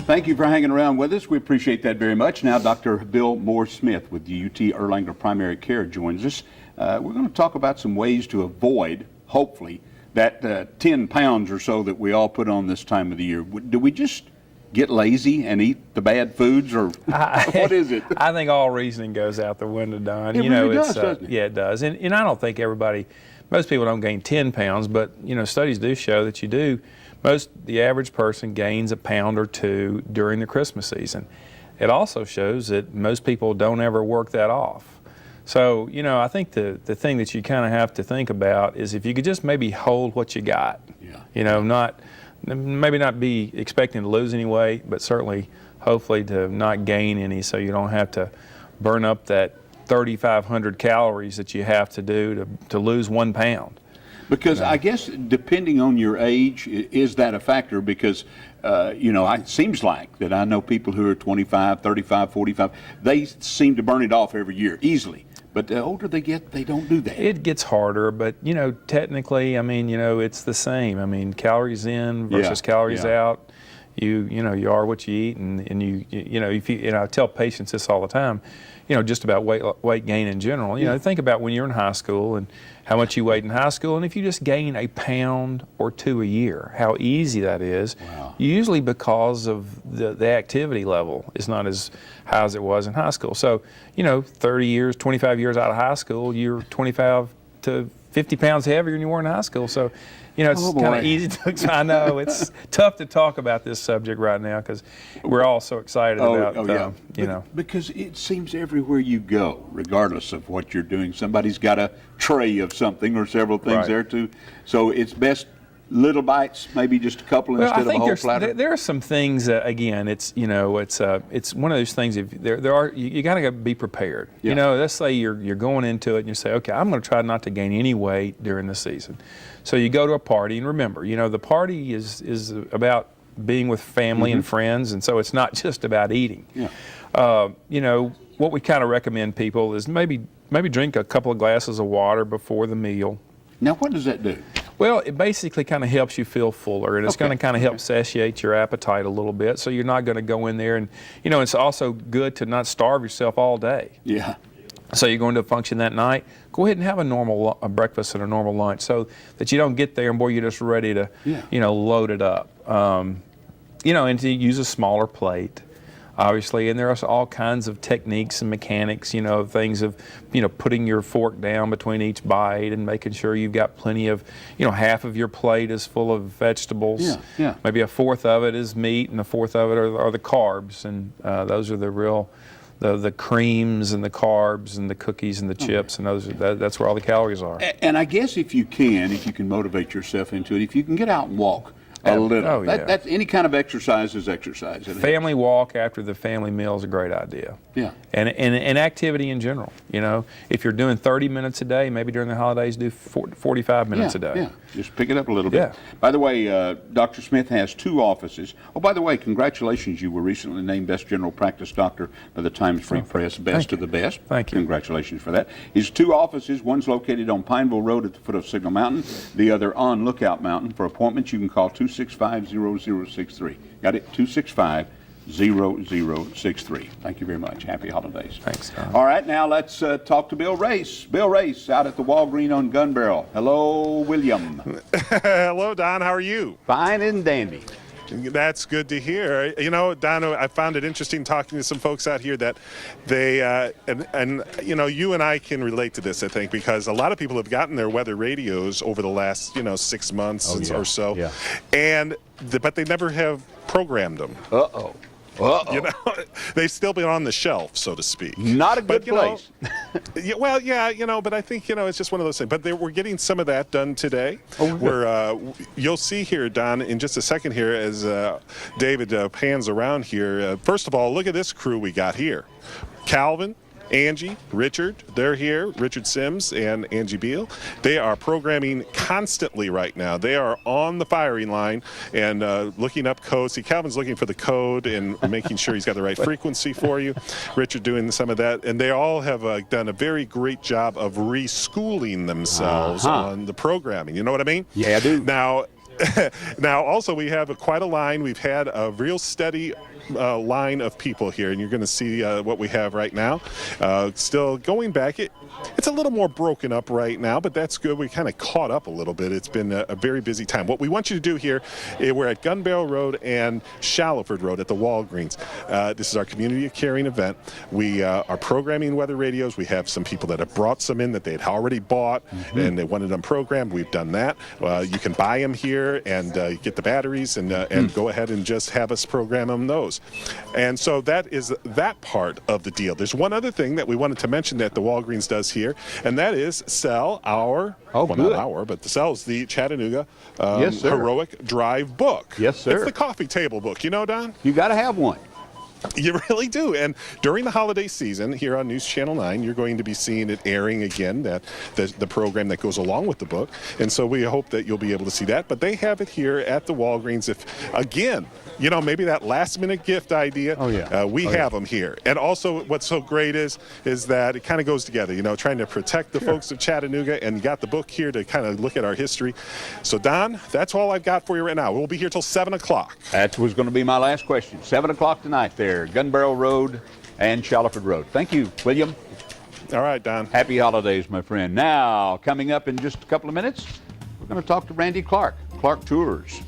Thank you for hanging around with us. We appreciate that very much. Now, Dr. Bill Moore-Smith with the UT Erlanger Primary Care joins us. We're going to talk about some ways to avoid, hopefully, that 10 pounds or so that we all put on this time of the year. Do we just get lazy and eat the bad foods, or what is it? I think all reasoning goes out the window, Don. It really does, doesn't it? Yeah, it does. And I don't think most people don't gain 10 pounds, but studies do show that you do. The average person gains a pound or two during the Christmas season. It also shows that most people don't ever work that off. So, I think the thing that you kind of have to think about is if you could just maybe hold what you got. Yeah. Maybe not be expecting to lose any weight, but certainly, hopefully, to not gain any, so you don't have to burn up that 3,500 calories that you have to do to lose 1 pound. Because I guess depending on your age, is that a factor? Because, it seems like that I know people who are 25, 35, 45, they seem to burn it off every year easily. But the older they get, they don't do that. It gets harder, but, technically, it's the same. Calories in versus calories out. You are what you eat, and I tell patients this all the time, just about weight gain in general. Think about when you're in high school and how much you weighed in high school, and if you just gain a pound or two a year, how easy that is. Wow. Usually because of the activity level is not as high as it was in high school. So, 30 years, 25 years out of high school, you're 25 to 50 pounds heavier than you were in high school. So, it's kind of easy to, I know, it's tough to talk about this subject right now because we're all so excited about, Because it seems everywhere you go, regardless of what you're doing, somebody's got a tray of something or several things there too. So it's best little bites, maybe just a couple instead of a whole platter. There are some things. Again, it's it's one of those things. If you got to be prepared. Yeah. Let's say you're going into it and you say, okay, I'm going to try not to gain any weight during the season. So you go to a party, and remember, the party is about being with family and friends, and so it's not just about eating. Yeah. What we kind of recommend people is maybe drink a couple of glasses of water before the meal. Now, what does that do? Well, it basically kind of helps you feel fuller, and it's going to kind of help satiate your appetite a little bit, so you're not going to go in there. And, it's also good to not starve yourself all day. Yeah. So you're going to a function that night, go ahead and have a normal breakfast and a normal lunch so that you don't get there and, boy, you're just ready to, load it up. And to use a smaller plate. Obviously, and there are all kinds of techniques and mechanics, things of, putting your fork down between each bite and making sure you've got plenty of, half of your plate is full of vegetables. Yeah. Maybe a fourth of it is meat and a fourth of it are the carbs, and those are the real, the creams and the carbs and the cookies and the chips, and that's where all the calories are. And I guess if you can motivate yourself into it, if you can get out and walk a little. Oh, yeah. That's any kind of exercise is exercise. Family walk after the family meal is a great idea. Yeah. And activity in general. If you're doing 30 minutes a day, maybe during the holidays do 45 minutes a day. Yeah. Just pick it up a little bit. Yeah. By the way, Dr. Smith has 2 offices. Oh, by the way, congratulations. You were recently named Best General Practice Doctor by the Times Free Press, Best of the Best. Thank you. Congratulations for that. His 2 offices, one's located on Pineville Road at the foot of Signal Mountain, the other on Lookout Mountain. For appointments, you can call 265-0063. Got it? 265-0063. Thank you very much. Happy holidays. Thanks, Don. All right, now let's talk to Bill Race. Bill Race out at the Walgreen on Gun Barrel. Hello, William. Hello, Don. How are you? Fine and dandy. That's good to hear. Don, I found it interesting talking to some folks out here that they, and you and I can relate to this, I think, because a lot of people have gotten their weather radios over the last, 6 months or so, but they never have programmed them. Uh-oh. They've still been on the shelf, so to speak. Not a good place. But I think, it's just one of those things. But we're getting some of that done today. You'll see here, Don, in just a second here as David pans around here. First of all, look at this crew we got here. Calvin, Angie, Richard, they're here, Richard Sims and Angie Beal. They are programming constantly right now. They are on the firing line and looking up codes. See, Calvin's looking for the code and making sure he's got the right frequency for you. Richard doing some of that. And they all have done a very great job of reschooling themselves on the programming. You know what I mean? Yeah, I do. Now, also we have quite a line. We've had a real steady line of people here, and you're going to see what we have right now. Still going back, it's a little more broken up right now, but that's good. We kind of caught up a little bit. It's been a very busy time. What we want you to do here, we're at Gun Barrel Road and Shallowford Road at the Walgreens. This is our community of caring event. We are programming weather radios. We have some people that have brought some in that they'd already bought, and they wanted them programmed. We've done that. You can buy them here and get the batteries and go ahead and just have us program them those. And so that is that part of the deal. There's one other thing that we wanted to mention that the Walgreens does here, and that is sell our, not our, but sells the Chattanooga Heroic Drive book. Yes, sir. It's the coffee table book. You know, Don? You got to have one. You really do. And during the holiday season here on News Channel 9, you're going to be seeing it airing again, that the program that goes along with the book. And so we hope that you'll be able to see that. But they have it here at the Walgreens. If, again, you know, maybe that last-minute gift idea, we have them here. And also what's so great is that it kind of goes together, you know, trying to protect the folks of Chattanooga, and you got the book here to kind of look at our history. So, Don, that's all I've got for you right now. We'll be here till 7 o'clock. That was going to be my last question. 7 o'clock tonight there, Gun Barrel Road and Shallowford Road. Thank you, William. All right, Don. Happy holidays, my friend. Now, coming up in just a couple of minutes, we're going to talk to Randy Clark, Clark Tours.